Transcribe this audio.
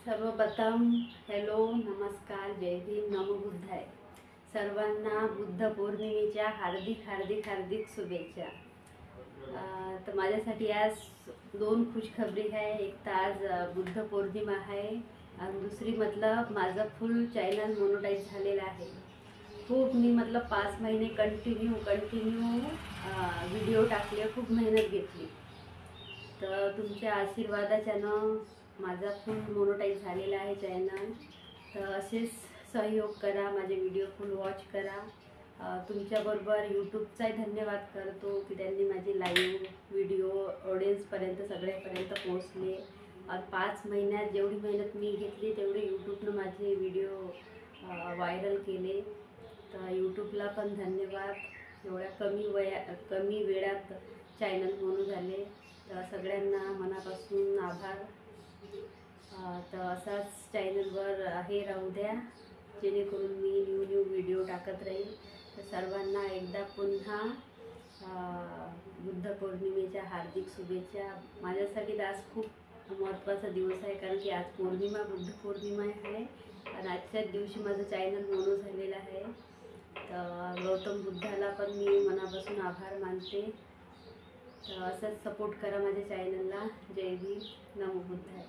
सर्वप्रथम हॅलो, नमस्कार, जय भीम, नमो बुद्धाय. सर्वांना बुद्ध पौर्णिमेच्या हार्दिक हार्दिक हार्दिक शुभेच्छा. तर माझ्यासाठी आज दोन खुशखबरी आहे. एक तर आज बुद्ध पौर्णिमा आहे आणि दुसरी मतलब माझं फुल चॅनल मोनोटाईज झालेलं आहे. खूप मी 5 महिने कंटिन्यू व्हिडिओ टाकले, खूप मेहनत घेतली. तर तुमच्या आशीर्वादाच्यानं माझा फुल मोनोटाईज झालेला आहे चॅनल. तर असेच सहयोग करा, माझे व्हिडिओ फुल वॉच करा. तुमच्याबरोबर यूट्यूबचाही धन्यवाद करतो की त्यांनी माझे लाईव्ह व्हिडिओ ऑडियन्सपर्यंत सगळ्यापर्यंत पोहोचले. 5 महिन्यात जेवढी मेहनत मी घेतली तेवढे यूट्यूबनं माझे व्हिडिओ व्हायरल केले. तर यूट्यूबला पण धन्यवाद. एवढ्या कमी वेळात चॅनल म्हणून झाले. तर सगळ्यांना मनापासून आभार. तर असाच चॅनलवर हे राहू द्या, जेणेकरून मी न्यू व्हिडिओ टाकत राहील. तर सर्वांना एकदा पुन्हा बुद्ध पौर्णिमेच्या हार्दिक शुभेच्छा. माझ्यासाठी तर आज खूप महत्त्वाचा दिवस आहे, कारण की आज बुद्ध पौर्णिमा आहे आणि आजच्याच दिवशी माझं चॅनल मोनो झालेलं आहे. तर गौतम बुद्धाला पण मी मनापासून आभार मानते. तर असंच सपोर्ट करा माझ्या चॅनलला. जय भीम, नमो बुद्धाय.